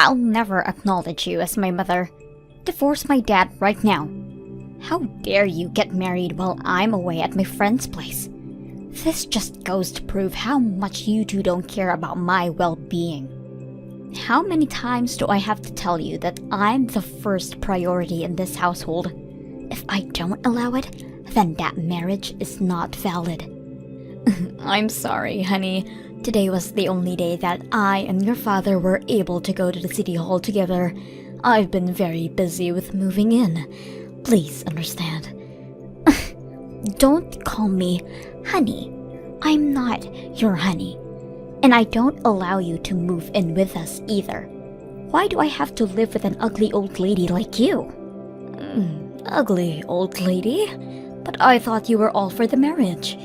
I'll never acknowledge you as my mother. Divorce my dad right now. How dare you get married while I'm away at my friend's place? This just goes to prove how much you two don't care about my well-being. How many times do I have to tell you that I'm the first priority in this household? If I don't allow it, then that marriage is not valid. I'm sorry, honey. Today was the only day that I and your father were able to go to the city hall together. I've been very busy with moving in. Please understand. Don't call me honey. I'm not your honey. And I don't allow you to move in with us either. Why do I have to live with an ugly old lady like you? Ugly old lady? But I thought you were all for the marriage.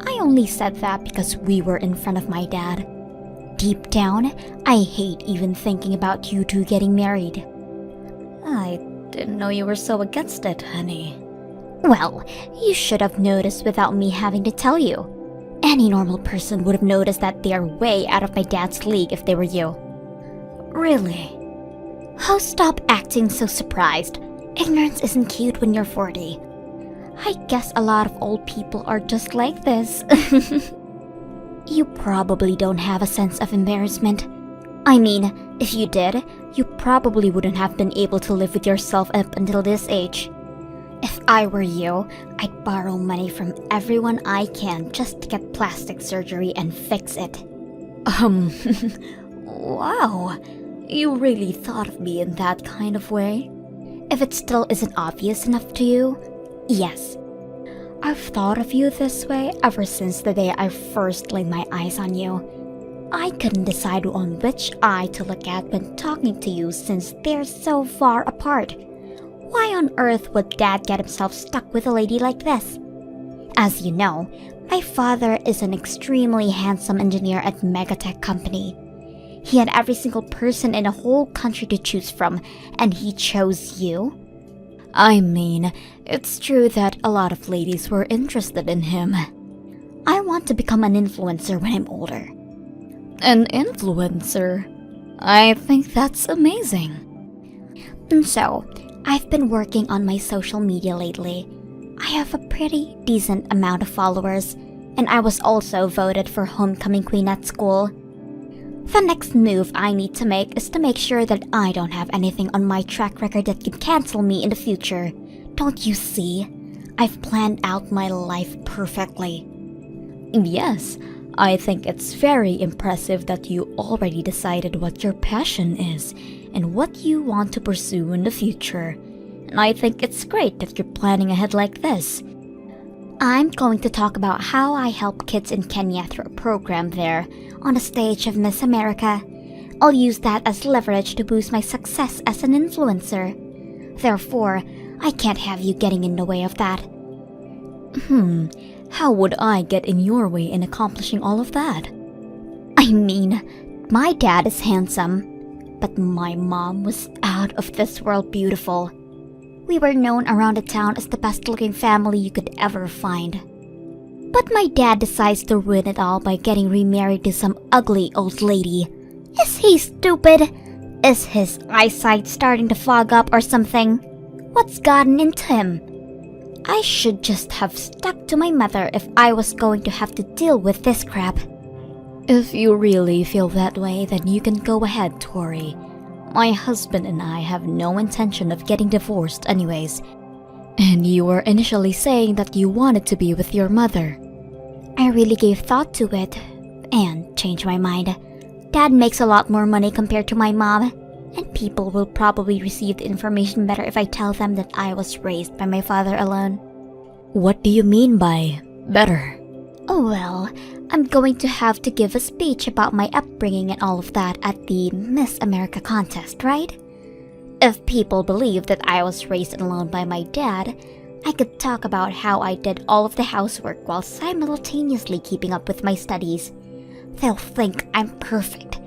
I only said that because we were in front of my dad. Deep down, I hate even thinking about you two getting married. I didn't know you were so against it, honey. Well, you should have noticed without me having to tell you. Any normal person would have noticed that they are way out of my dad's league if they were you. Really? Oh, stop acting so surprised. Ignorance isn't cute when you're 40. I guess a lot of old people are just like this. You probably don't have a sense of embarrassment. I mean, if you did, you probably wouldn't have been able to live with yourself up until this age. If I were you, I'd borrow money from everyone I can just to get plastic surgery and fix it. Wow. You really thought of me in that kind of way? If it still isn't obvious enough to you, yes. I've thought of you this way ever since the day I first laid my eyes on you. I couldn't decide on which eye to look at when talking to you since they're so far apart. Why on earth would Dad get himself stuck with a lady like this? As you know, my father is an extremely handsome engineer at Megatech company. He had every single person in the whole country to choose from, and he chose you? I mean, it's true that a lot of ladies were interested in him. I want to become an influencer when I'm older. An influencer? I think that's amazing. And so, I've been working on my social media lately. I have a pretty decent amount of followers, and I was also voted for homecoming queen at school. The next move I need to make is to make sure that I don't have anything on my track record that could cancel me in the future. Don't you see? I've planned out my life perfectly. Yes, I think it's very impressive that you already decided what your passion is and what you want to pursue in the future. And I think it's great that you're planning ahead like this. I'm going to talk about how I help kids in Kenya through a program there, on the stage of Miss America. I'll use that as leverage to boost my success as an influencer. Therefore, I can't have you getting in the way of that. How would I get in your way in accomplishing all of that? I mean, my dad is handsome, but my mom was out of this world beautiful. We were known around the town as the best-looking family you could ever find. But my dad decides to ruin it all by getting remarried to some ugly old lady. Is he stupid? Is his eyesight starting to fog up or something? What's gotten into him? I should just have stuck to my mother if I was going to have to deal with this crap. If you really feel that way, then you can go ahead, Tori. My husband and I have no intention of getting divorced anyways. And you were initially saying that you wanted to be with your mother. I really gave thought to it, and changed my mind. Dad makes a lot more money compared to my mom, and people will probably receive the information better if I tell them that I was raised by my father alone. What do you mean by better? Oh well, I'm going to have to give a speech about my upbringing and all of that at the Miss America contest, right? If people believe that I was raised alone by my dad, I could talk about how I did all of the housework while simultaneously keeping up with my studies. They'll think I'm perfect.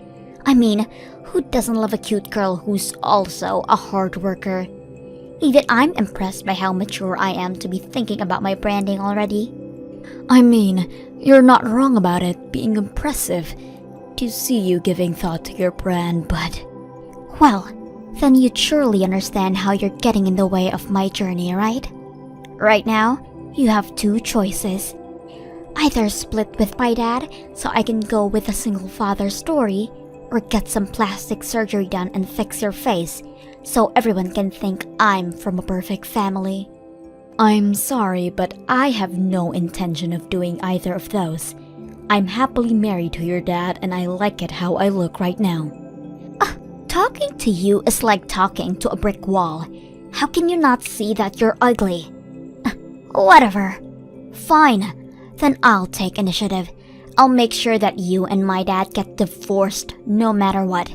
I mean, who doesn't love a cute girl who's also a hard worker? Even I'm impressed by how mature I am to be thinking about my branding already. I mean, you're not wrong about it being impressive. to see you giving thought to your brand, but... Well, then you'd surely understand how you're getting in the way of my journey, right? Right now, you have two choices. Either split with my dad so I can go with a single father story, or get some plastic surgery done and fix your face so everyone can think I'm from a perfect family. I'm sorry, but I have no intention of doing either of those. I'm happily married to your dad and I like it how I look right now. Talking to you is like talking to a brick wall. How can you not see that you're ugly? Whatever. Fine. Then I'll take initiative. I'll make sure that you and my dad get divorced no matter what.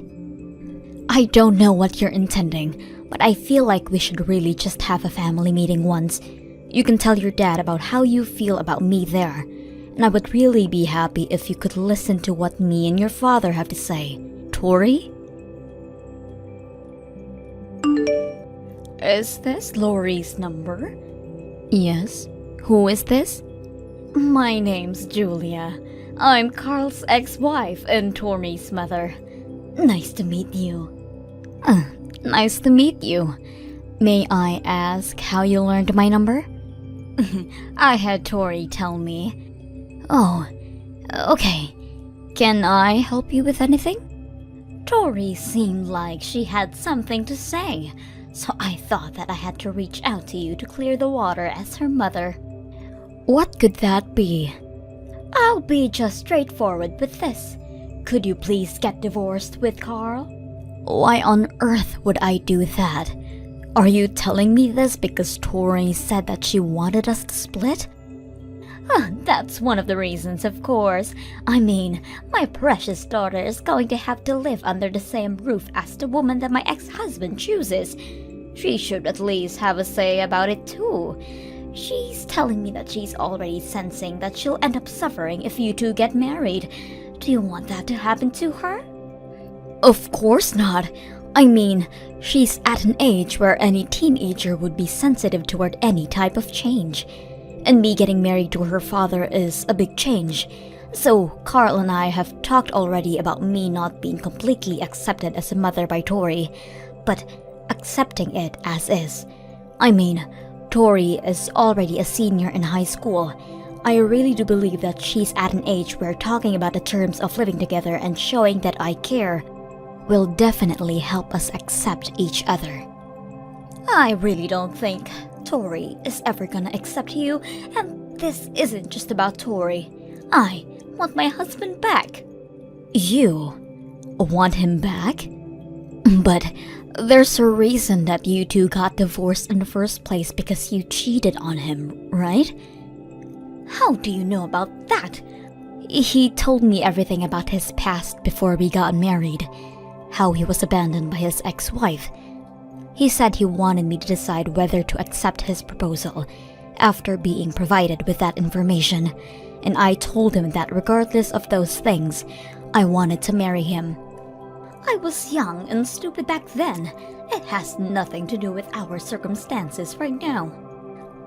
I don't know what you're intending, but I feel like we should really just have a family meeting once. You can tell your dad about how you feel about me there. And I would really be happy if you could listen to what me and your father have to say. Tori? Is this Lori's number? Yes. Who is this? My name's Julia. I'm Carl's ex-wife and Tori's mother. Nice to meet you. Nice to meet you. May I ask how you learned my number? I had Tori tell me. Oh, okay. Can I help you with anything? Tori seemed like she had something to say, so I thought that I had to reach out to you to clear the water as her mother. What could that be? I'll be just straightforward with this. Could you please get divorced with Carl? Why on earth would I do that? Are you telling me this because Tori said that she wanted us to split? That's one of the reasons, of course. I mean, my precious daughter is going to have to live under the same roof as the woman that my ex-husband chooses. She should at least have a say about it too. She's telling me that she's already sensing that she'll end up suffering if you two get married. Do you want that to happen to her? Of course not. I mean, she's at an age where any teenager would be sensitive toward any type of change. And me getting married to her father is a big change. So Carl and I have talked already about me not being completely accepted as a mother by Tori, but accepting it as is. I mean, Tori is already a senior in high school. I really do believe that she's at an age where talking about the terms of living together and showing that I care will definitely help us accept each other. I really don't think Tori is ever gonna accept you, and this isn't just about Tori. I want my husband back. You want him back? But there's a reason that you two got divorced in the first place because you cheated on him, right? How do you know about that? He told me everything about his past before we got married. How he was abandoned by his ex-wife. He said he wanted me to decide whether to accept his proposal after being provided with that information, and I told him that regardless of those things, I wanted to marry him. I was young and stupid back then. It has nothing to do with our circumstances right now.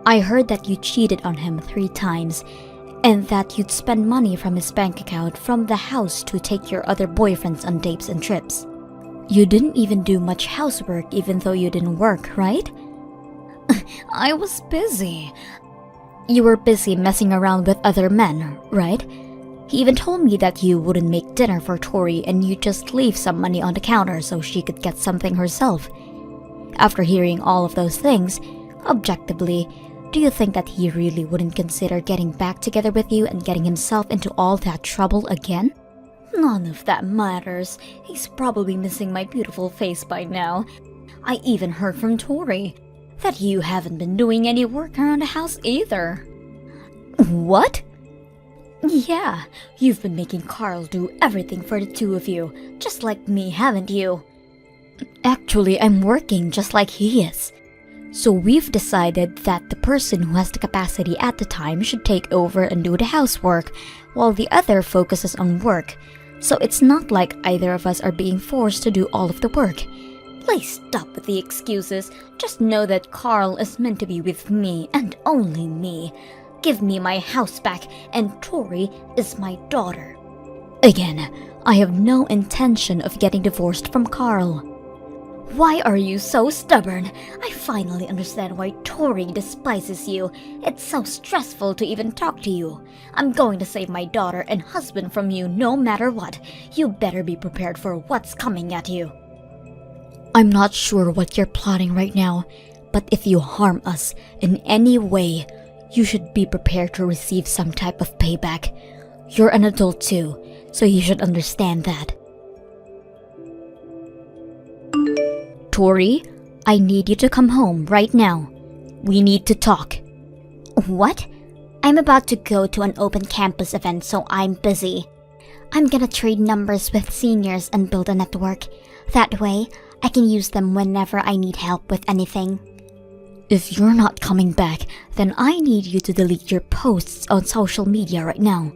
I heard that you cheated on him 3 times, and that you'd spend money from his bank account from the house to take your other boyfriends on dates and trips. You didn't even do much housework even though you didn't work, right? I was busy. You were busy messing around with other men, right? He even told me that you wouldn't make dinner for Tori and you'd just leave some money on the counter so she could get something herself. After hearing all of those things, objectively, do you think that he really wouldn't consider getting back together with you and getting himself into all that trouble again? None of that matters. He's probably missing my beautiful face by now. I even heard from Tori that you haven't been doing any work around the house either. What? Yeah, you've been making Carl do everything for the two of you, just like me, haven't you? Actually, I'm working just like he is. So we've decided that the person who has the capacity at the time should take over and do the housework, while the other focuses on work. So it's not like either of us are being forced to do all of the work. Please stop with the excuses. Just know that Carl is meant to be with me and only me. Give me my house back, and Tori is my daughter. Again, I have no intention of getting divorced from Carl. Why are you so stubborn? I finally understand why Tori despises you. It's so stressful to even talk to you. I'm going to save my daughter and husband from you no matter what. You better be prepared for what's coming at you. I'm not sure what you're plotting right now, but if you harm us in any way, you should be prepared to receive some type of payback. You're an adult too, so you should understand that. Tori, I need you to come home right now. We need to talk. What? I'm about to go to an open campus event, so I'm busy. I'm gonna trade numbers with seniors and build a network. That way, I can use them whenever I need help with anything. If you're not coming back, then I need you to delete your posts on social media right now.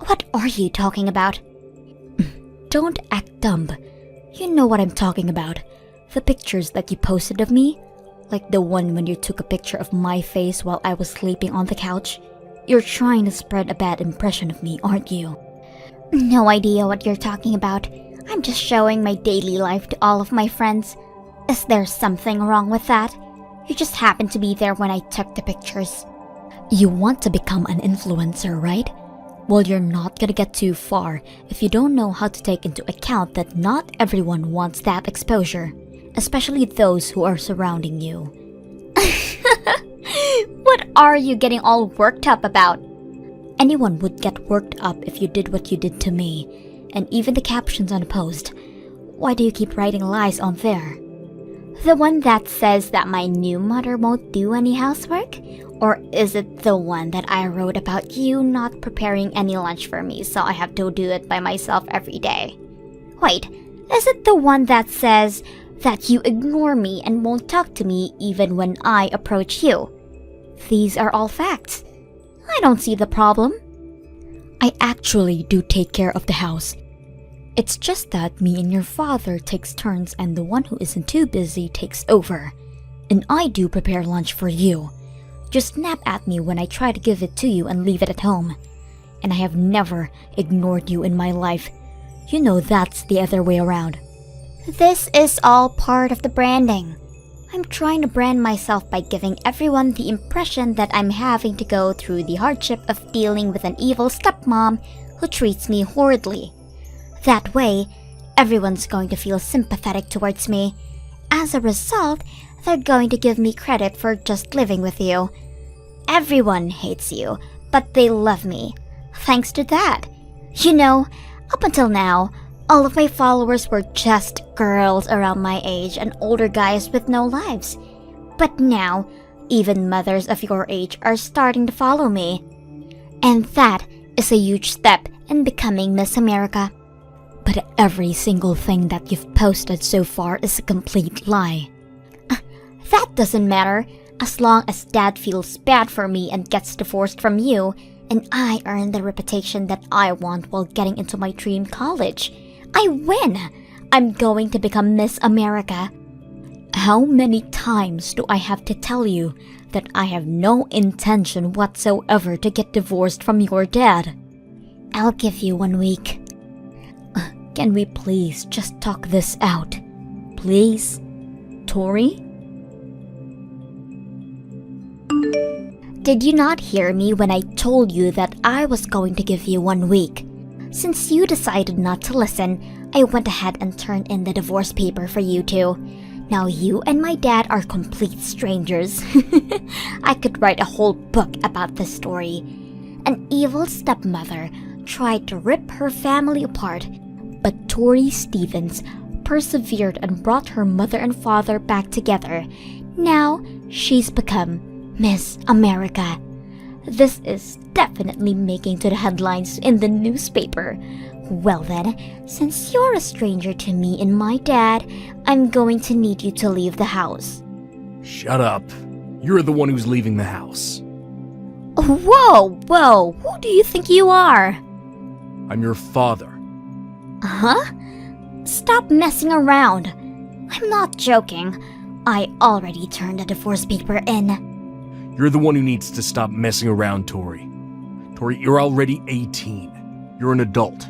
What are you talking about? Don't act dumb. You know what I'm talking about. The pictures that you posted of me? Like the one when you took a picture of my face while I was sleeping on the couch? You're trying to spread a bad impression of me, aren't you? No idea what you're talking about. I'm just showing my daily life to all of my friends. Is there something wrong with that? You just happened to be there when I took the pictures. You want to become an influencer, right? Well, you're not gonna get too far if you don't know how to take into account that not everyone wants that exposure, especially those who are surrounding you. What are you getting all worked up about? Anyone would get worked up if you did what you did to me. And even the captions on a post. Why do you keep writing lies on there? The one that says that my new mother won't do any housework? Or is it the one that I wrote about you not preparing any lunch for me, so I have to do it by myself every day? Wait, is it the one that says that you ignore me and won't talk to me even when I approach you? These are all facts. I don't see the problem. I actually do take care of the house. It's just that me and your father takes turns and the one who isn't too busy takes over. And I do prepare lunch for you. Just snap at me when I try to give it to you and leave it at home. And I have never ignored you in my life. You know that's the other way around. This is all part of the branding. I'm trying to brand myself by giving everyone the impression that I'm having to go through the hardship of dealing with an evil stepmom who treats me horridly. That way, everyone's going to feel sympathetic towards me. As a result, they're going to give me credit for just living with you. Everyone hates you, but they love me. Thanks to that. You know, up until now, all of my followers were just girls around my age and older guys with no lives. But now, even mothers of your age are starting to follow me. And that is a huge step in becoming Miss America. But every single thing that you've posted so far is a complete lie. That doesn't matter, as long as Dad feels bad for me and gets divorced from you, and I earn the reputation that I want while getting into my dream college. I win! I'm going to become Miss America. How many times do I have to tell you that I have no intention whatsoever to get divorced from your dad? I'll give you 1 week. Can we please just talk this out? Please? Tori? Did you not hear me when I told you that I was going to give you 1 week? Since you decided not to listen, I went ahead and turned in the divorce paper for you two. Now you and my dad are complete strangers. I could write a whole book about this story. An evil stepmother tried to rip her family apart, but Tori Stevens persevered and brought her mother and father back together. Now she's become Miss America. This is definitely making to the headlines in the newspaper. Well then, since you're a stranger to me and my dad, I'm going to need you to leave the house. Shut up. You're the one who's leaving the house. Whoa, who do you think you are? I'm your father. Huh? Stop messing around. I'm not joking. I already turned the divorce paper in. You're the one who needs to stop messing around, Tori. Tori, you're already 18. You're an adult.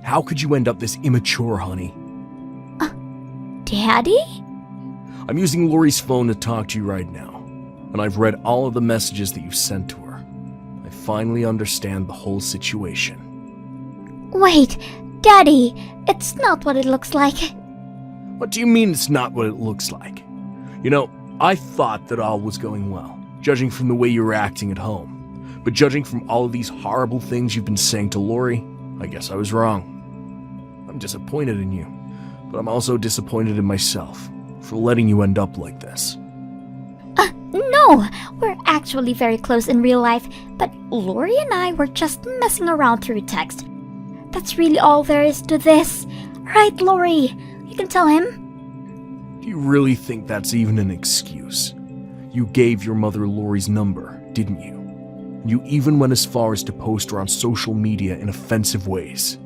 How could you end up this immature, honey? Daddy? I'm using Lori's phone to talk to you right now, and I've read all of the messages that you've sent to her. I finally understand the whole situation. Wait, Daddy, it's not what it looks like. What do you mean it's not what it looks like? You know, I thought that all was going well, judging from the way you were acting at home. But judging from all of these horrible things you've been saying to Lori, I guess I was wrong. I'm disappointed in you, but I'm also disappointed in myself for letting you end up like this. No, we're actually very close in real life, but Lori and I were just messing around through text. That's really all there is to this. Right, Lori? You can tell him. Do you really think that's even an excuse? You gave your mother Lori's number, didn't you? You even went as far as to post her on social media in offensive ways.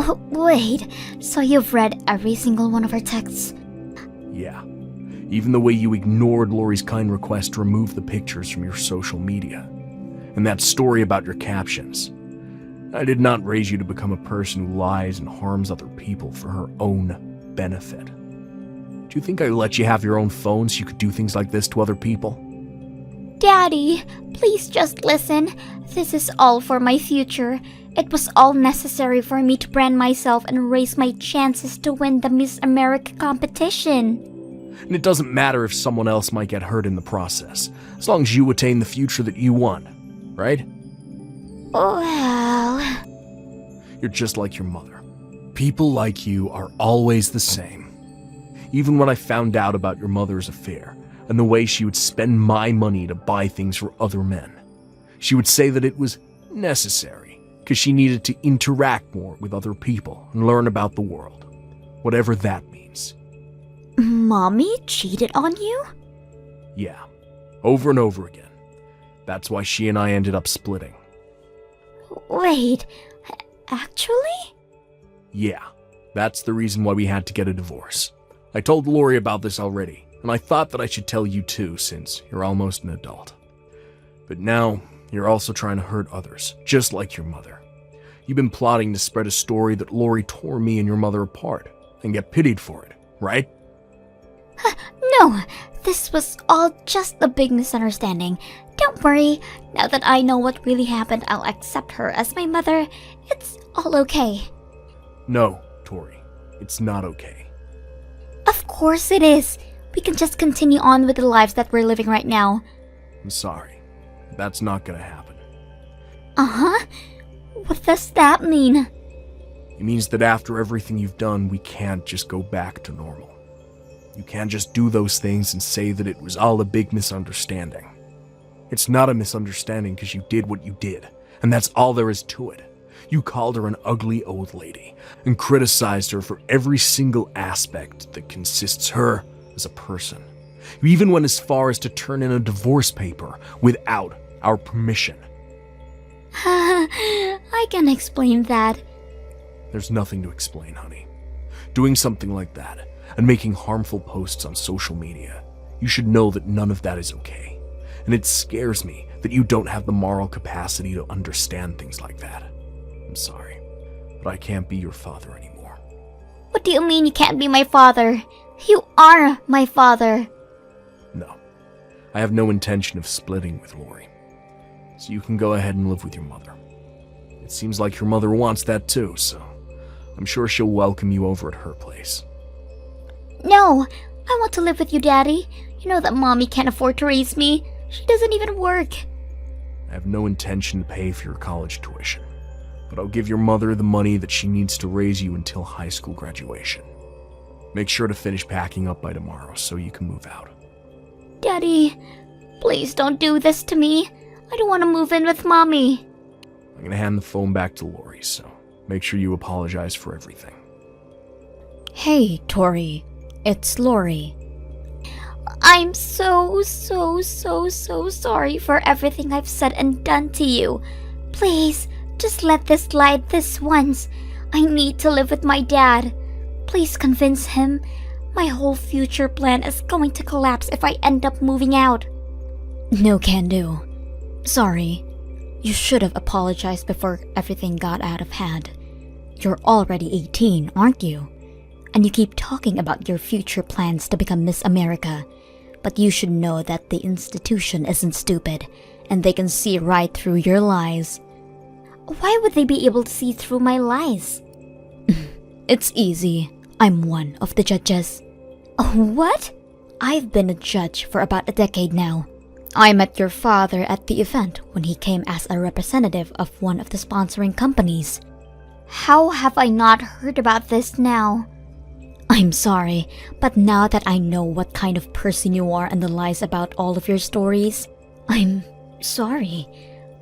Oh, wait, so you've read every single one of her texts? Yeah. Even the way you ignored Lori's kind request to remove the pictures from your social media. And that story about your captions. I did not raise you to become a person who lies and harms other people for her own benefit. Do you think I let you have your own phone so you could do things like this to other people? Daddy, please just listen. This is all for my future. It was all necessary for me to brand myself and raise my chances to win the Miss America competition. And it doesn't matter if someone else might get hurt in the process, as long as you attain the future that you want, right? Well... You're just like your mother. People like you are always the same. Even when I found out about your mother's affair, and the way she would spend my money to buy things for other men, she would say that it was necessary, because she needed to interact more with other people and learn about the world, whatever that means. Mommy cheated on you? Yeah, over and over again. That's why she and I ended up splitting. Wait, actually? Yeah, that's the reason why we had to get a divorce. I told Lori about this already, and I thought that I should tell you too, since you're almost an adult. But now, you're also trying to hurt others, just like your mother. You've been plotting to spread a story that Lori tore me and your mother apart, and get pitied for it, right? No, this was all just a big misunderstanding. Don't worry, now that I know what really happened, I'll accept her as my mother. It's all okay. No, Tori, it's not okay. Of course it is. We can just continue on with the lives that we're living right now. I'm sorry, that's not gonna happen. Uh-huh? What does that mean? It means that after everything you've done, we can't just go back to normal. You can't just do those things and say that it was all a big misunderstanding. It's not a misunderstanding because you did what you did, and that's all there is to it. You called her an ugly old lady, and criticized her for every single aspect that consists her as a person. You even went as far as to turn in a divorce paper without our permission. I can explain that. There's nothing to explain, honey. Doing something like that, and making harmful posts on social media, you should know that none of that is okay. And it scares me that you don't have the moral capacity to understand things like that. I'm sorry, but I can't be your father anymore. What do you mean you can't be my father? You are my father. No, I have no intention of splitting with Lori. So you can go ahead and live with your mother. It seems like your mother wants that too, so I'm sure she'll welcome you over at her place. No, I want to live with you, Daddy. You know that Mommy can't afford to raise me. She doesn't even work. I have no intention to pay for your college tuition, but I'll give your mother the money that she needs to raise you until high school graduation. Make sure to finish packing up by tomorrow so you can move out. Daddy, please don't do this to me. I don't want to move in with Mommy. I'm gonna hand the phone back to Lori, so make sure you apologize for everything. Hey, Tori. It's Lori. I'm so sorry for everything I've said and done to you. Please, just let this slide this once. I need to live with my dad. Please convince him. My whole future plan is going to collapse if I end up moving out. No can do. Sorry. You should have apologized before everything got out of hand. You're already 18, aren't you? And you keep talking about your future plans to become Miss America. But you should know that the institution isn't stupid, and they can see right through your lies. Why would they be able to see through my lies? It's easy. I'm one of the judges. What? I've been a judge for about a decade now. I met your father at the event when he came as a representative of one of the sponsoring companies. How have I not heard about this now? I'm sorry, but now that I know what kind of person you are and the lies about all of your stories, I'm sorry,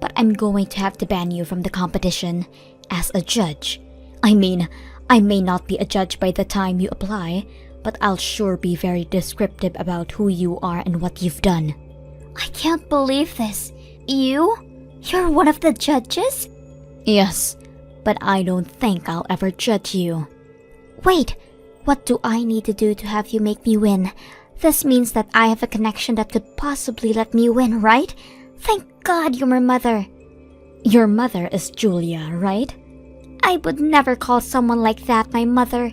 but I'm going to have to ban you from the competition as a judge. I mean, I may not be a judge by the time you apply, but I'll sure be very descriptive about who you are and what you've done. I can't believe this. You're one of the judges? Yes, but I don't think I'll ever judge you. Wait, what do I need to do to have you make me win? This means that I have a connection that could possibly let me win, right? Thank God you're my mother. Your mother is Julia, right? I would never call someone like that my mother.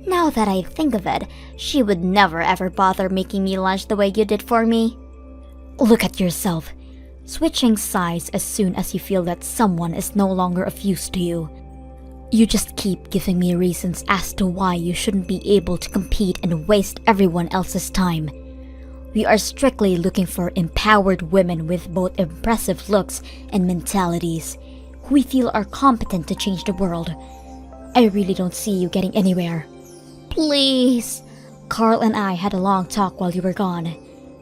Now that I think of it, she would never ever bother making me lunch the way you did for me. Look at yourself, switching sides as soon as you feel that someone is no longer of use to you. You just keep giving me reasons as to why you shouldn't be able to compete and waste everyone else's time. We are strictly looking for empowered women with both impressive looks and mentalities, who we feel are competent to change the world. I really don't see you getting anywhere. Please. Carl and I had a long talk while you were gone,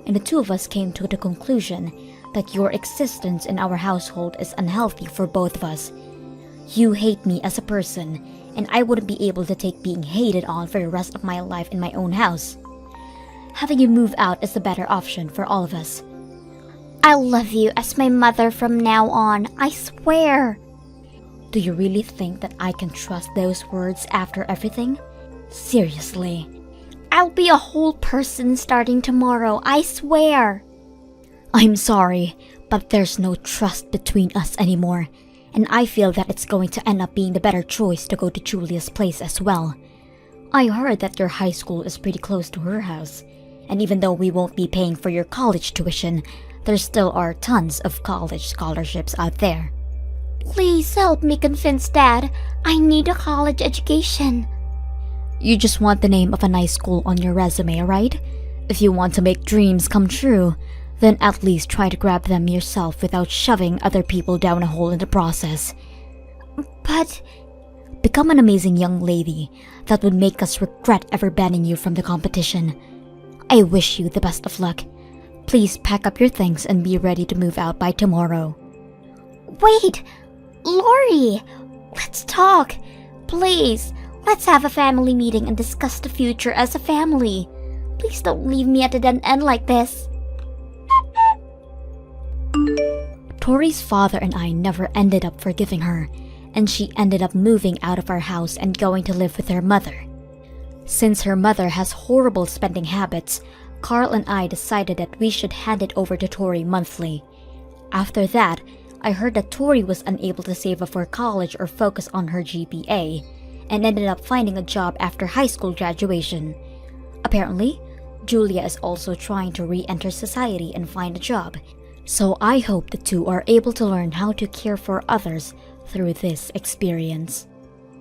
and the two of us came to the conclusion that your existence in our household is unhealthy for both of us. You hate me as a person, and I wouldn't be able to take being hated on for the rest of my life in my own house. Having you move out is the better option for all of us. I'll love you as my mother from now on, I swear. Do you really think that I can trust those words after everything? Seriously. I'll be a whole person starting tomorrow, I swear. I'm sorry, but there's no trust between us anymore, and I feel that it's going to end up being the better choice to go to Julia's place as well. I heard that your high school is pretty close to her house, and even though we won't be paying for your college tuition, there still are tons of college scholarships out there. Please help me convince Dad. I need a college education. You just want the name of a nice school on your resume, right? If you want to make dreams come true, then at least try to grab them yourself without shoving other people down a hole in the process. But become an amazing young lady that would make us regret ever banning you from the competition. I wish you the best of luck. Please pack up your things and be ready to move out by tomorrow. Wait! Lori! Let's talk! Please, let's have a family meeting and discuss the future as a family. Please don't leave me at a dead end like this. Tori's father and I never ended up forgiving her, and she ended up moving out of our house and going to live with her mother. Since her mother has horrible spending habits, Carl and I decided that we should hand it over to Tori monthly. After that, I heard that Tori was unable to save up for college or focus on her GPA, and ended up finding a job after high school graduation. Apparently, Julia is also trying to re-enter society and find a job, so I hope the two are able to learn how to care for others through this experience.